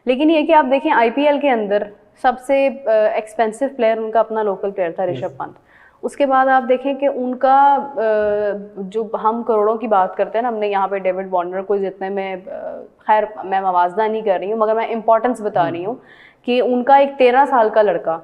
लेकिन ये कि आप देखें आईपीएल के अंदर सबसे एक्सपेंसिव प्लेयर उनका अपना लोकल प्लेयर था ऋषभ पंत। उसके बाद आप देखें कि उनका जो हम करोड़ों की बात करते हैं ना, हमने यहाँ पे डेविड वार्नर को जितने में खैर मैं मवाजना नहीं कर रही हूँ, मगर मैं इंपॉर्टेंस बता रही हूँ कि उनका एक 13 साल का लड़का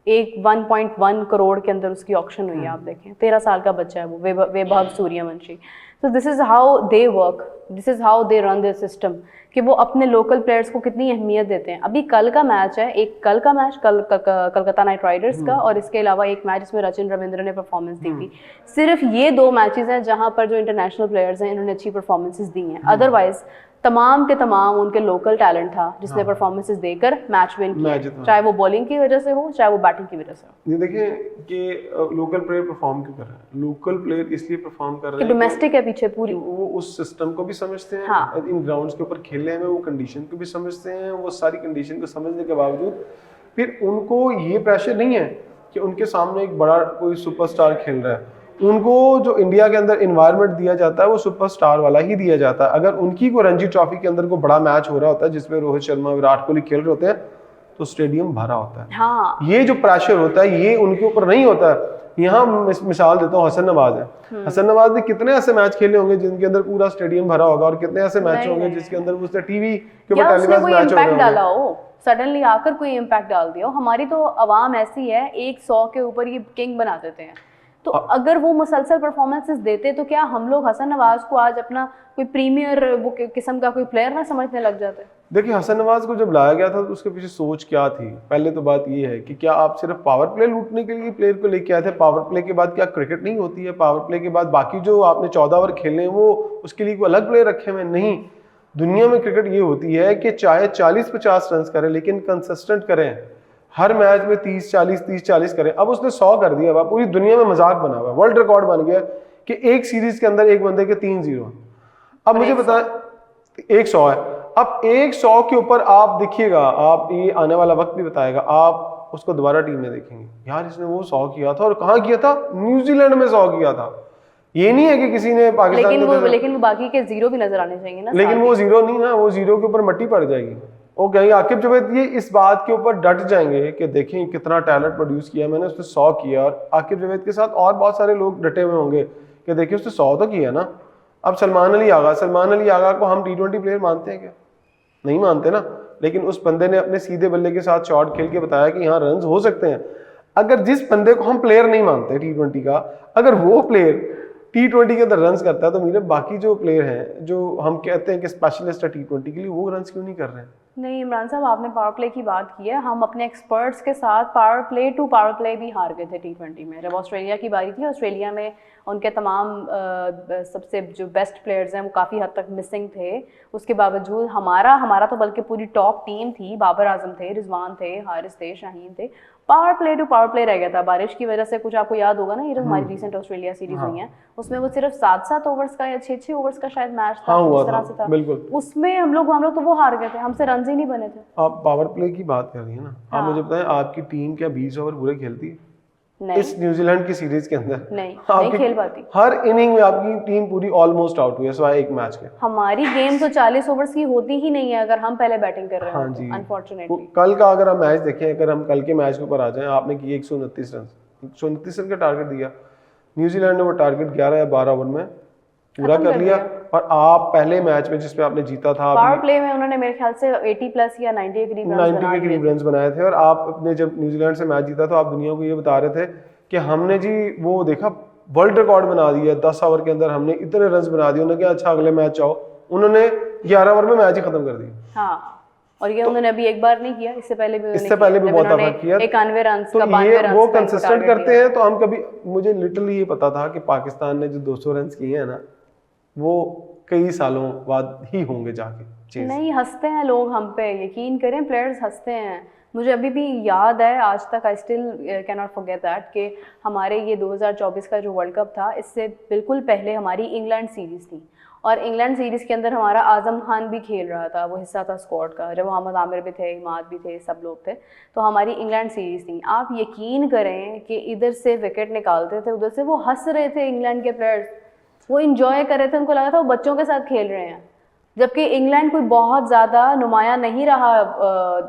एक 1.1 करोड़ के अंदर उसकी ऑक्शन हुई है। आप देखें 13 साल का बच्चा है वो, वैभव सूर्यवंशी। तो this is how they work, this is how they run the system, कि वो अपने लोकल प्लेयर्स को कितनी अहमियत देते हैं। अभी कल का मैच है, एक कल का मैच कलकत्ता नाइट राइडर्स का, और इसके अलावा एक मैच जिसमें रचिन रविंद्र ने परफॉर्मेंस दी थी। सिर्फ ये 2 मैचेस हैं जहां पर जो इंटरनेशनल प्लेयर्स हैं इन्होंने अच्छी परफॉर्मेंसेस दी हैं। अदरवाइज तमाम के तमाम उनके लोकल टैलेंट था जिसने परफॉर्मेंसेस देकर मैच विन किया, चाहे वो बॉलिंग की वजह से हो चाहे वो बैटिंग की वजह से हो। ये देखिए कि लोकल प्लेयर परफॉर्म क्यों कर रहे हैं, लोकल प्लेयर इसलिए परफॉर्म कर रहे हैं डोमेस्टिक है पीछे पूरी, वो उस सिस्टम को भी समझते हैं। हाँ। इन ग्राउंड्स के ऊपर खेलने में वो कंडीशन को भी समझते हैं। वो सारी कंडीशन को समझने के बावजूद फिर उनको ये प्रेशर नहीं है कि उनके सामने एक बड़ा कोई सुपरस्टार खेल रहा है। उनको जो इंडिया के अंदर इन्वायरमेंट दिया जाता है वो सुपरस्टार वाला ही दिया जाता है। अगर उनकी को रणजी ट्रॉफी के अंदर को बड़ा मैच हो रहा होता है जिसमें रोहित शर्मा विराट कोहली खेल रहे होते हैं तो स्टेडियम भरा होता है। हाँ। ये जो प्रेशर होता है ये उनके ऊपर नहीं होता है। यहाँ मिसाल देता हूँ, हसन नवाज है। हसन नवाज ने कितने ऐसे मैच खेले होंगे जिनके अंदर पूरा स्टेडियम भरा होगा, और कितने ऐसे मैच होंगे जिसके अंदर उसने टीवी के ऊपर टेलीविजन मैच इम्पैक्ट डाला हो, सडनली आकर कोई इम्पैक्ट डाल दिया हो। हमारी तो आवाम ऐसी है, 100 के ऊपर ये किंग बना देते हैं। तो अगर वो मुसलसल परफॉर्मेंसेस देते तो क्या हम लोग हसन नवाज को आज अपना कोई प्रीमियर वो किस्म का कोई प्लेयर ना समझने लग जाते? देखिए हसन नवाज को जब लाया गया था तो उसके पीछे सोच क्या थी? पहले तो बात ये है कि क्या आप सिर्फ पावर प्ले लूटने के लिए प्लेयर को लेके आए थे? पावर प्ले के बाद क्या क्रिकेट नहीं होती है? पावर प्ले के बाद बाकी जो आपने 14 ओवर खेले हैं वो उसके लिए कोई अलग प्लेयर रखे हुए नहीं। दुनिया में क्रिकेट ये होती है कि चाहे 40-50 रन करें लेकिन कंसिस्टेंट करें। हर मैच में 30-40 करें। अब उसने 100 कर दिया, अब पूरी दुनिया में मजाक बना हुआ, वर्ल्ड रिकॉर्ड बन गया कि एक सीरीज के अंदर एक बंदे के 3 0। अब मुझे बताएं 100 है, अब 100 के ऊपर आप देखिएगा, आप ये आने वाला वक्त भी बताएगा, आप उसको दोबारा टीम में देखेंगे, यार इसने वो 100 किया था और कहाँ किया था? न्यूजीलैंड में 100 किया था। ये नहीं है कि किसी ने पाकिस्तान लेकिन वो बाकी के 0 भी नजर आने चाहिए ना। लेकिन वो 0 नहीं ना, वो 0 के ऊपर मट्टी पड़ जाएगी। वो कहेंगे आकिब जावेद ये इस बात के ऊपर डट जाएंगे कि देखें कितना टैलेंट प्रोड्यूस किया मैंने, उसने 100 किया। और आकिब जावेद के साथ और बहुत सारे लोग डटे हुए होंगे कि देखिए उसने 100 तो किया ना। अब सलमान अली आगा को हम T20 प्लेयर मानते हैं क्या? नहीं मानते ना। लेकिन उस बंदे ने अपने सीधे बल्ले के साथ शॉट खेल के बताया कि यहाँ रन हो सकते हैं। अगर जिस बंदे को हम प्लेयर नहीं मानते T20 का, अगर वो प्लेयर T20 के अंदर रन्स करता है तो मेरे बाकी जो प्लेयर हैं जो हम कहते हैं कि स्पेशलिस्ट है T20 के लिए, वो रन्स क्यों नहीं कर रहे हैं? नहीं इमरान साहब, आपने पावर प्ले की बात की है। हम अपने एक्सपर्ट्स के साथ पावर प्ले भी हार गए थे T20 में। जब ऑस्ट्रेलिया की बारी थी, ऑस्ट्रेलिया में उनके तमाम सबसे जो बेस्ट प्लेयर्स हैं वो काफ़ी हद तक मिसिंग थे। उसके बावजूद हमारा तो बल्कि पूरी टॉप टीम थी। बाबर आजम थे, रिजवान थे, हारिस थे, शाहीन थे। पावर प्ले रह गया था बारिश की वजह से। कुछ आपको याद होगा ना, ये जो हमारी रिसेंट ऑस्ट्रेलिया सीरीज हुई है उसमें वो सिर्फ 7-7 ओवर्स का या 6-6 ओवर्स का शायद मैच था, इस तरह से था। बिल्कुल। उसमें हम लोग तो वो हार गए थे, हमसे रन ही नहीं बने थे। आप पावर प्ले की बात कर रही है ना। आप मुझे बताएं आपकी टीम क्या 20 ओवर पूरे खेलती है? नहीं। इस न्यूजीलैंड की सीरीज के अंदर नहीं खेल पाती। हर इनिंग में आपकी टीम पूरी ऑलमोस्ट आउट हुई है सिवाय एक मैच के। हमारी गेम तो 40 ओवर्स की होती ही नहीं है अगर हम पहले बैटिंग कर रहे हैं। हाँ जी, अनफॉर्चुनेटली। कल का अगर हम मैच देखें, अगर हम कल के मैच के ऊपर आ जाएं, आपने किए 129 रन, 129 रन का टारगेट दिया। न्यूजीलैंड ने वो टारगेट 11 या 12 ओवर में पूरा कर लिया। और आप पहले मैच में जिसपे आपने जीता था, पावर प्ले में उन्होंने मेरे ख्याल से 80 प्लस या 90 के करीब रन्स बनाए थे। और आपने जब न्यूजीलैंड से मैच जीता तो आप दुनिया को ये बता रहे थे कि हमने जी वो देखा वर्ल्ड रिकॉर्ड बना दिया, 10 ओवर के अंदर हमने इतने रन्स बना दिए। उन्होंने कहा अच्छा अगले मैच आओ, उन्होंने 11 ओवर में मैच ही खत्म कर दिया। हाँ, और ये उन्होंने अभी एक बार नहीं किया, इससे पहले भी बहुत दफा किया। 91 रन तो ये वो कंसिस्टेंट करते हैं। तो हम कभी, मुझे लिटरली ये पता था कि पाकिस्तान ने जो 200 रन किए हैं ना, वो कई सालों बाद ही होंगे जाके। नहीं, हंसते हैं लोग हम पे, यकीन करें प्लेयर्स हंसते हैं। मुझे अभी भी याद है, आज तक I still can not forget that कि हमारे ये 2024 का जो वर्ल्ड कप था, इससे बिल्कुल पहले हमारी इंग्लैंड सीरीज़ थी। और इंग्लैंड सीरीज़ के अंदर हमारा आज़म खान भी खेल रहा था, वो हिस्सा था स्क्वाड का, जब मोहम्मद आमिर भी थे, इमाद भी थे, सब लोग थे। तो हमारी इंग्लैंड सीरीज़ थी। आप यकीन करें कि इधर से विकेट निकालते थे, उधर से वो हंस रहे थे इंग्लैंड के प्लेयर्स, वो इंजॉय कर रहे थे, उनको लगा था वो बच्चों के साथ खेल रहे हैं। जबकि इंग्लैंड कोई बहुत ज़्यादा नुमाया नहीं रहा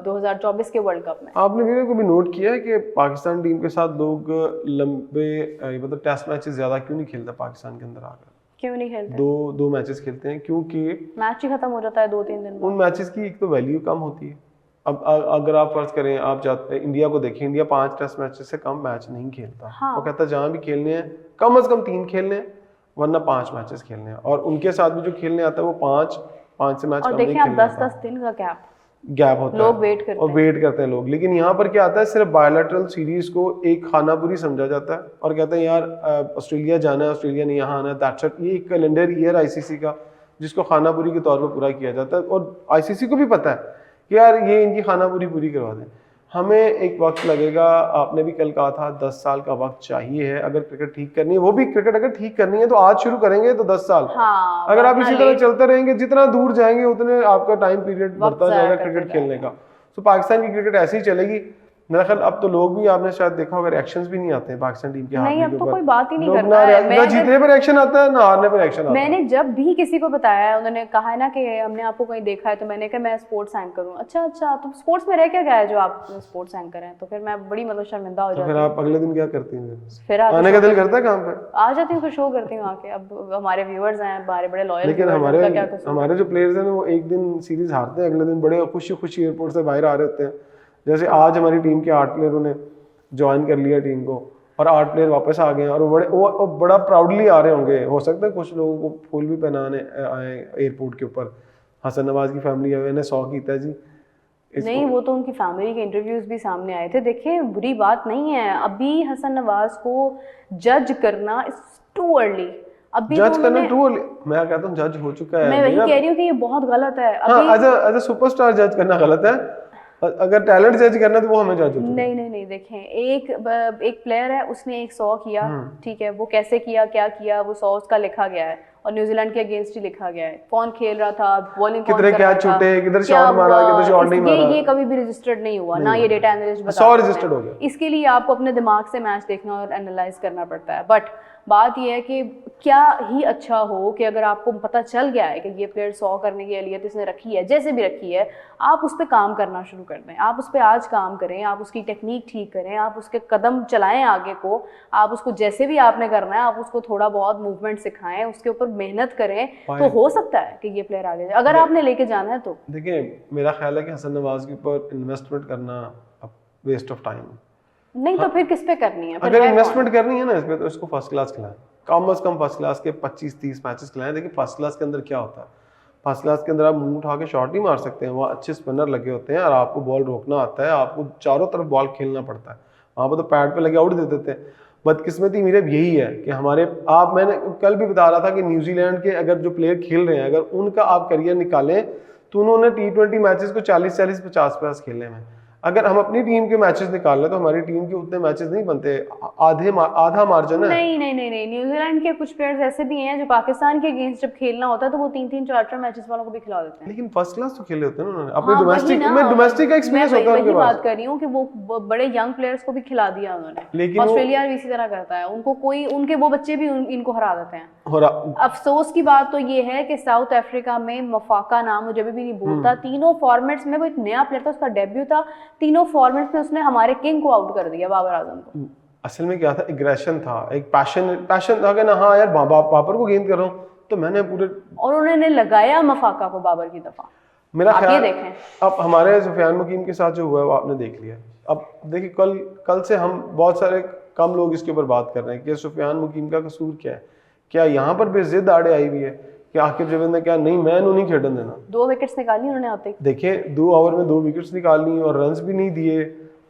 2024 के वर्ल्ड कप में। आपने भी कभी नोट किया है कि पाकिस्तान टीम के साथ लोग लंबे मतलब टेस्ट मैचेस ज़्यादा क्यों नहीं खेलते पाकिस्तान के अंदर आकर? क्यों नहीं खेलते? दो मैचेस खेलते हैं क्योंकि मैच ही खत्म हो जाता है 2-3 दिन उन मैचेस की एक तो वैल्यू कम होती है। अब अगर आप फर्ज करें, आप जाते इंडिया को देखें, इंडिया 5 टेस्ट मैचेस से कम मैच नहीं खेलता। हाँ। वो कहता है जहाँ भी खेलने हैं कम से कम 3 खेलने हैं, वरना 5 मैचेस खेलने हैं, और उनके साथ भी जो खेलने आता है वो 5 से मैच और कम नहीं देखिए आप खेलने 10-10 दिन का गैप होता है, लोग वेट करते और वेट करते हैं लोग। लेकिन यहाँ पर क्या आता है, सिर्फ बायोलैटरल सीरीज को एक खानापुरी समझा जाता है और कहते हैं यार ऑस्ट्रेलिया जाना है, ऑस्ट्रेलिया ने यहाँ आना है, दैट्स इट। ये एक कैलेंडर ईयर आईसीसी का जिसको खानापुरी के तौर पर पूरा किया जाता है, और आईसीसी को भी पता है कि यार ये इनकी खानापुरी पूरी करवा दें। हमें एक वक्त लगेगा, आपने भी कल कहा था 10 साल का वक्त चाहिए है अगर क्रिकेट ठीक करनी है। वो भी क्रिकेट अगर ठीक करनी है तो आज शुरू करेंगे तो 10 साल। हाँ, अगर आप इसी तरह चलते रहेंगे, जितना दूर जाएंगे उतने आपका टाइम पीरियड बढ़ता जाएगा क्रिकेट खेलने का। तो पाकिस्तान की क्रिकेट ऐसे ही चलेगी मेरा ख्याल। अब तो लोग भी, आपने शायद देखा होगा, रिएक्शंस भी नहीं आते हैं पाकिस्तान टीम के हारने के ऊपर। नहीं, अब तो कोई बात ही नहीं लोग करता है। ना जीतने पर रिएक्शन आता है ना हारने पर रिएक्शन आता है। मैंने जब भी किसी को बताया है, उन्होंने कहा है ना कि हमने आपको कहीं देखा है, तो मैंने कहा मैं स्पोर्ट्स एंकर हूँ। अच्छा तो स्पोर्ट्स में रह क्या गया है जो आप स्पोर्ट्स एंकर हैं? तो फिर मैं बड़ी मतलब शर्मिंदा हो जाती हूँ। फिर आप अगले दिन क्या करती हैं? फिर आने का दिल करता है काम पे? आ जाती हूँ, फिर शो करती हूँ आके। अब हमारे व्यूअर्स हैं, हमारे बड़े लॉयल, लेकिन हमारे जो प्लेयर्स हैं वो एक दिन सीरीज हारते हैं, अगले दिन बड़े खुशी खुशी एयरपोर्ट से बाहर आ रहे होते हैं। जैसे आज हमारी टीम के 8 प्लेयरों ने ज्वाइन कर लिया टीम को, और 8 प्लेयर वापस आ गए हैं, और वो बड़ा प्राउडली आ रहे होंगे। हो सकता है कुछ लोगों को फूल भी पहनाने आए एयरपोर्ट के ऊपर। हसन नवाज की फैमिली है, इन्हें 100 कीता जी। नहीं, वो तो उनकी फैमिली के इंटरव्यूज भी सामने आए थे। देखिए बुरी बात नहीं है अभी हसन नवाज को जज करना, इट्स टू अर्ली। अभी जज करना टू अर्ली? मैं कहता हूँ जज हो चुका है। मैं वही कह रही हूँ कि ये बहुत गलत है। हाँ, एज अ सुपरस्टार जज करना गलत है, अगर टैलेंट जज करना तो वो हमें जज हो चुका है। नहीं देखें, एक प्लेयर है, उसने एक 100 किया, ठीक है, वो कैसे किया, क्या किया, वो 100 उसका लिखा गया है, और न्यूजीलैंड के अगेंस्ट ही लिखा गया है। कौन खेल रहा था, बॉलिंग कौन कर रहा था, किधर क्या छूटे, किधर शॉट मारा, किधर शॉट नहीं मारा, ये कभी भी रजिस्टर्ड नहीं हुआ, ना ये डेटा एनालिस्ट बता 100 रजिस्टर्ड हो गया। इसके लिए आपको अपने दिमाग से मैच देखना और एनालाइज करना पड़ता है। बट बात यह है कि क्या ही अच्छा हो कि अगर आपको पता चल गया है कि ये प्लेयर 100 करने की एलियत इसने रखी है, जैसे भी रखी है, आप उस पर काम करना शुरू कर दें। आप उस पर आज काम करें, आप उसकी टेक्निक ठीक करें, आप उसके कदम चलाएं आगे को, आप उसको जैसे भी आपने करना है, आप उसको थोड़ा बहुत मूवमेंट सिखाएं, उसके ऊपर मेहनत करें, तो हो सकता है कि ये प्लेयर आगे जाए, अगर आपने लेके जाना है तो। देखिए मेरा ख्याल है कि हसन नवाज के ऊपर इन्वेस्टमेंट करना वेस्ट ऑफ टाइम। नहीं तो फिर किस पे करनी है? अगर इन्वेस्टमेंट करनी है ना इसमें, तो इसको फर्स्ट क्लास खिलाएं, कम से कम फर्स्ट क्लास के 25-30 मैचेस खिलाएं। देखिए फर्स्ट क्लास के अंदर क्या होता है, फर्स्ट क्लास के अंदर आप मुंह उठा के शॉट नहीं मार सकते हैं, वहाँ अच्छे स्पिनर लगे होते हैं और आपको बॉल रोकना आता है, आपको चारों तरफ बॉल खेलना पड़ता है। वहाँ पर तो पैड पे लगे आउट दे देते हैं। बदकिस्मती मेरे यही है कि मैंने कल भी बता रहा था कि न्यूजीलैंड के अगर जो प्लेयर खेल रहे हैं, अगर उनका आप करियर निकालें तो उन्होंने T20 मैचेस को 40-40, 50-50 खेलने में। अगर हम अपनी टीम के मैचेस निकाल लें तो हमारी टीम के उतने मैचेस नहीं बनते, आधा मार्जिन है। नहीं, न्यूजीलैंड के कुछ प्लेयर्स ऐसे भी हैं जो पाकिस्तान के अगेंस्ट जब खेलना होता है तो वो 3-3, 4-4 मैचेस वालों को भी खिला देते हैं। लेकिन फर्स्ट क्लास तो खेले होते हैं उन्होंने, अपने डोमेस्टिक का एक्सपीरियंस होता है उनके पास। बात कर रही हूँ कि वो बड़े यंग प्लेयर्स को भी खिला दिया उन्होंने। लेकिन ऑस्ट्रेलिया भी इसी तरह करता है, उनके वो बच्चे भी इनको हरा देते हैं। अफसोस की बात तो ये है कि साउथ अफ्रीका में मफाका नाम मुझे भी नहीं भूलता, तीनों फॉर्मेट्स में वो एक नया प्लेयर था, उसका डेब्यू था, तीनों फॉर्मेट्स में उसने हमारे किंग को आउट कर दिया, बाबर आजम को। असल में क्या था, एग्रेशन था, एक पैशन था कि ना हाँ यार बाबर को गेंद कर रहा हूँ तो मैंने पूरे, और उन्होंने लगाया मफाका को बाबर की दफा। मेरा ख्याल अब हमारे सुफियान मुकीम के साथ जो हुआ है वो आपने देख लिया। अब देखिए कल से हम बहुत सारे कम लोग इसके ऊपर बात कर रहे हैं कि सुफियान मुकीम का कसूर क्या है, क्या यहाँ पर भी जिद आड़े आई हुई है कि आकिब जावेद ने क्या नहीं, मैं इन्हों नहीं खेलने देना। 2 विकेट्स निकाली उन्होंने आते ही। देखिए 2 ओवर में 2 विकेट्स निकाली और रन्स भी नहीं दिए,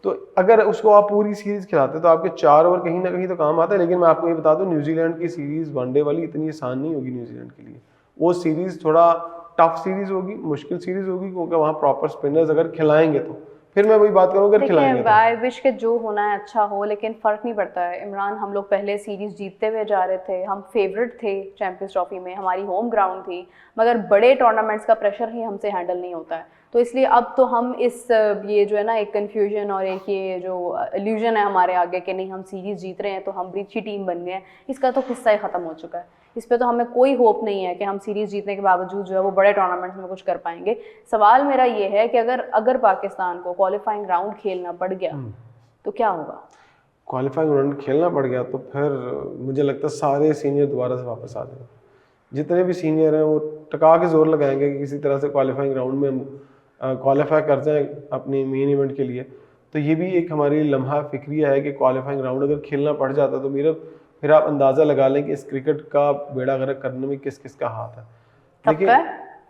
तो अगर उसको आप पूरी सीरीज खिलाते तो आपके 4 ओवर कहीं ना कहीं तो काम आता है। लेकिन मैं आपको ये बता दूं, न्यूजीलैंड की सीरीज वनडे वाली इतनी आसान नहीं होगी न्यूजीलैंड के लिए। वो सीरीज थोड़ा टफ सीरीज होगी, मुश्किल सीरीज होगी, क्योंकि वहाँ प्रॉपर स्पिनर्स अगर खिलाएंगे तो फिर मैं वही बात करूँ, अगर खिलाएंगे तो। आई विश के जो होना है अच्छा हो, लेकिन फर्क नहीं पड़ता है। इमरान, हम लोग पहले सीरीज जीतते हुए जा रहे थे, हम फेवरेट थे चैंपियंस ट्रॉफी में, हमारी होम ग्राउंड थी, मगर बड़े टूर्नामेंट्स का प्रेशर ही हमसे हैंडल नहीं होता है। तो इसलिए अब तो हम ये जो है ना एक कन्फ्यूजन और एक ये जो इल्यूजन है हमारे आगे कि नहीं हम सीरीज जीत रहे हैं तो हम भी अच्छी टीम बन गए हैं, इसका तो किस्सा ही ख़त्म हो चुका है। इस पे तो हमें कोई होप नहीं है कि हम सीरीज जीतने के बावजूद जो है वो बड़े टूर्नामेंट्स में कुछ कर पाएंगे। सवाल मेरा ये है कि अगर पाकिस्तान को क्वालिफाइंग राउंड खेलना पड़ गया तो क्या होगा? क्वालिफाइंग राउंड खेलना पड़ गया तो फिर मुझे लगता है सारे सीनियर दोबारा से वापस आ जाएंगे। जितने भी सीनियर हैं वो टका के जोर लगाएंगे कि किसी तरह से क्वालिफाइंग राउंड में हम क्वालिफाई कर जाएं अपनी मेन इवेंट के लिए। तो ये भी एक हमारी लम्हा फिक्रिया है कि क्वालिफाइंग राउंड अगर खेलना पड़ जाता तो मेरा फिर आप अंदाज़ा लगा लें कि इस क्रिकेट का बेड़ा गर्क करने में किस किस का हाथ है।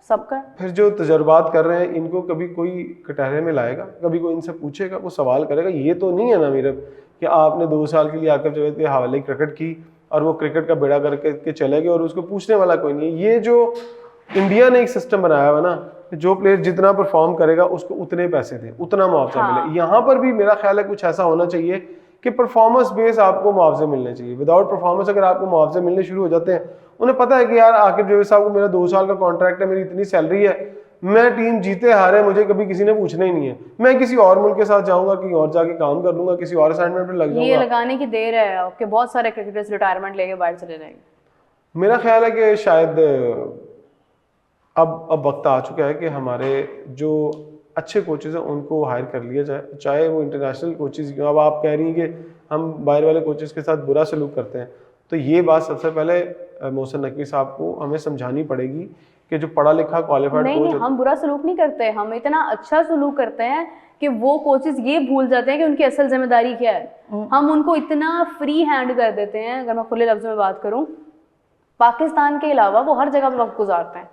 सबका फिर जो तजर्बात कर रहे हैं इनको कभी कोई कटहरे में लाएगा, कभी कोई इनसे पूछेगा, वो सवाल करेगा। ये तो नहीं है ना मेरा कि आपने 2 साल के लिए आकिब जावेद के हवाले क्रिकेट की और वो क्रिकेट का बेड़ा करके चले गए और उसको पूछने वाला कोई नहीं है। ये जो इंडिया ने एक सिस्टम बनाया हुआ ना, जो प्लेयर जितना परफॉर्म करेगा उसको उतने पैसे दें, उतना मुआवजा मिले। यहाँ पर भी मेरा ख्याल है कुछ ऐसा होना चाहिए कि परफॉर्मेंस बेस आपको मुआवजे मिलने चाहिए। विदाउट परफॉर्मेंस अगर आपको मुआवजे मिलने शुरू हो जाते हैं, उन्हें पता है कि यार आकिब जावेद साहब को मेरा 2 साल का कॉन्ट्रैक्ट है, मेरी इतनी सैलरी है, मैं टीम जीते हारे मुझे कभी किसी ने पूछना ही नहीं है, मैं किसी और मुल्क के साथ जाऊंगा, कहीं और जाके काम कर लूंगा, किसी और असाइनमेंट पर लग जाऊंगा। ये लगाने की देर है आपके, बहुत सारे क्रिकेटर्स रिटायरमेंट लेके बाहर चले जाएंगे। मेरा ख्याल है कि शायद अब वक्त आ चुका है कि हमारे जो अच्छे कोचेज हैं उनको हायर कर लिया जाए, चाहे वो इंटरनेशनल कोचेज। अब आप कह रही हैं कि हम बाहर वाले कोचेज के साथ बुरा सलूक करते हैं, तो ये बात सबसे पहले मोहसिन नकवी साहब को हमें समझानी पड़ेगी कि जो पढ़ा लिखा क्वालिफाइड कोच नहीं, हम बुरा सलूक नहीं करते, हम इतना अच्छा सलूक करते हैं कि वो कोचेस ये भूल जाते हैं कि उनकी असल जिम्मेदारी क्या है। हम उनको इतना फ्री हैंड कर देते हैं। अगर मैं खुले लफ्जों में बात करूं, पाकिस्तान के अलावा वो हर जगह पे वक्त गुजारते हैं।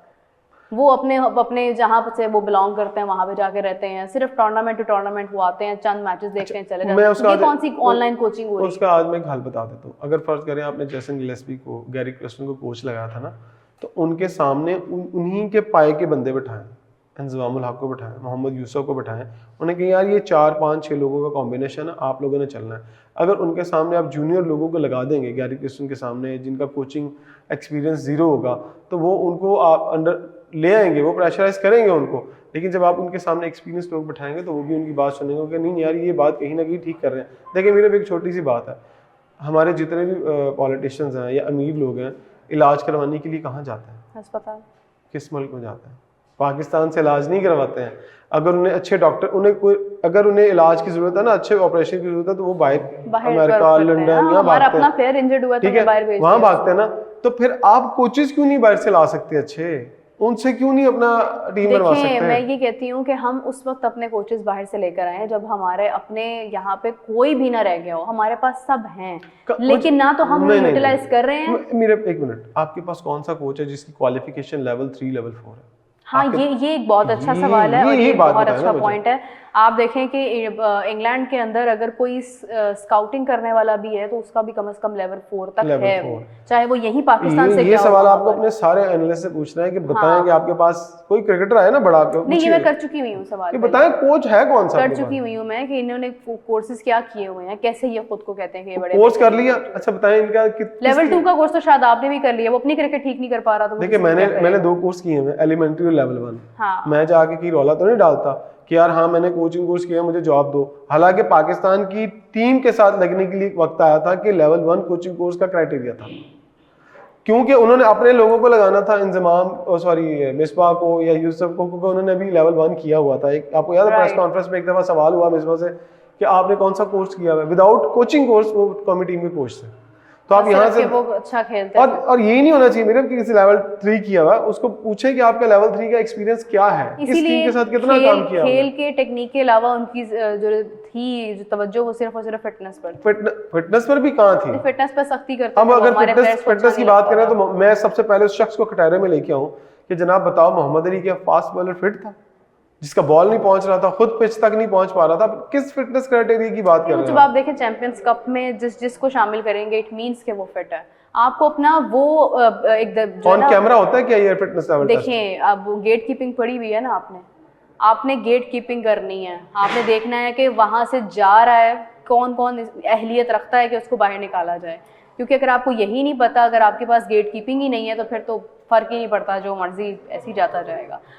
वो अपने जहाँ से वो बिलोंग करते हैं वहां पे जाके रहते हैं, सिर्फ टूर्नामेंट टू टूर्नामेंट वो आते हैं, चंद मैचेस देखते हैं, चले जाते हैं। ये कौन सी ऑनलाइन कोचिंग हो रही है? उसका आज मैं एक हाल बता देता हूँ। अगर फर्ज करें आपने जैसन गिलेस्पी को, गैरी क्रिस्टन को कोच लगाया था ना, तो उनके सामने उन्हीं के पाए के बंदे बैठाएं, इंजमामुल हक को बैठाएं, मोहम्मद यूसुफ को बैठाएं, उन्हें कहें यार ये 4 5 6 लोगों का कॉम्बिनेशन है, आप लोगों ने चलना है। अगर उनके सामने आप जूनियर लोगों को लगा देंगे, गैरी क्रिस्टन के सामने जिनका कोचिंग एक्सपीरियंस 0 होगा, तो वो उनको आप अंडर ले आएंगे, वो प्रेशराइज करेंगे उनको। लेकिन जब आप उनके सामने एक्सपीरियंस लोग बैठाएंगे तो वो भी उनकी बात सुनेंगे कि नहीं यार ये बात कहीं ना कहीं ठीक कर रहे हैं। देखिए मेरे भी एक छोटी सी बात है, हमारे जितने भी पॉलिटिशियंस हैं या अमीर लोग हैं, इलाज करवाने के लिए कहाँ जाते हैं? अस्पताल। किस मुल्क में जाते हैं? पाकिस्तान से इलाज नहीं करवाते हैं। अगर उन्हें अच्छे डॉक्टर, अगर उन्हें इलाज की जरूरत है ना, अच्छे ऑपरेशन की जरूरत है, तो वो बाहर अमेरिका, लंदन यहाँ भागते हैं। प्लेयर इंजर्ड हुआ ठीक है, वहाँ भागते हैं ना। तो फिर आप कोचेस क्यों नहीं बाहर से ला सकते अच्छे? उनसे क्यों नहीं अपना टीम बनवा सकते हैं? मैं ये कहती हूँ कि हम उस वक्त अपने कोचेस बाहर से लेकर आए जब हमारे अपने यहाँ पे कोई भी ना रह गया हो। हमारे पास सब हैं, लेकिन ना तो हम यूटिलाइज कर रहे हैं। मेरे एक मिनट, आपके पास कौन सा कोच है जिसकी क्वालिफिकेशन लेवल 3 लेवल 4 है? हाँ, ये एक बहुत अच्छा सवाल है और ये बहुत अच्छा पॉइंट है। आप देखें कि इंग्लैंड के अंदर अगर कोई स्काउटिंग करने वाला भी है तो उसका भी कम से कम लेवल 4 तक है, चाहे वो यही पाकिस्तान से। ये सवाल आपको अपने सारे एनालिस्ट से पूछना है कि बताएं कि आपके पास कोई क्रिकेटर है ना बड़ा? नहीं, ये मैं कर चुकी हुई हूँ सवाल, कि बताएं कोच है कौन सा? कर चुकी हुई हूँ मैं कि इन्होंने कोर्सेज क्या किए हुए हैं, कैसे ये खुद को कहते हैं कि ये बड़े कोर्स कर लिया। अच्छा बताएं इनका लेवल 2 का कोर्स तो शायद आपने भी कर लिया, वो अपनी क्रिकेट ठीक नहीं कर पा रहा। तो देखिए मैंने 2 कोर्स किए हैं, एलिमेंट्री और लेवल 1। हाँ। मैं जाके की रौला तो नहीं डालता कि यार हाँ मैंने कोचिंग कोर्स किया, मुझे जॉब दो। हालांकि पाकिस्तान की टीम के साथ लगने के लिए वक्त आया था कि लेवल 1 कोचिंग कोर्स का क्राइटेरिया था, क्योंकि उन्होंने अपने लोगों को लगाना था, मिसबा को या यूसुफ को, क्योंकि उन्होंने अभी लेवल 1 किया हुआ था। आपको याद है प्रेस कॉन्फ्रेंस में एक दफा सवाल हुआ मिसबा से कि आपने कौन सा कोर्स किया हुआ है? विदाउट कोचिंग कोर्स वो कौमी टीम के कोच थे। तो आप यहाँ से वो अच्छा खेलते और यही नहीं होना चाहिए मेरे कि किसी लेवल 3 किया हुआ, उसको पूछे कि आपका लेवल 3 का एक्सपीरियंस क्या है, इस टीम के साथ कितना काम किया। खेल के टेक्निक के अलावा उनकी जो तवज्जो वो सिर्फ और सिर्फ फिटनेस पर भी कहाँ थी? फिटनेस पर सख्ती करते हैं। अब अगर फिटनेस की बात करें तो मैं सबसे पहले उस शख्स को कटहरे में लेके आऊँ कि जनाब बताओ मोहम्मद अली क्या फास्ट बॉलर फिट था, जिसका बॉल नहीं पहुंच रहा था, खुद पिच तक नहीं पहुंच पा रहा था? किस फिटनेस क्राइटेरिया की बात कर रहे हैं? जब आप देखें चैंपियंस कप में जिसको शामिल करेंगे इट मींस कि वो फिट है। आपको अपना वो एक ऑन कैमरा होता है क्या ये फिटनेस लेवल? देखें, अब गेट कीपिंग पड़ी हुई है ना, आपने गेट कीपिंग करनी है, आपने देखना है कि वहां से जा रहा है कौन कौन अहलियत रखता है कि उसको बाहर निकाला जाए। क्योंकि अगर आपको यही नहीं पता, अगर आपके पास गेट कीपिंग ही नहीं है, तो फिर तो फर्क ही नहीं पड़ता, जो मर्जी ऐसे ही जाता जाएगा।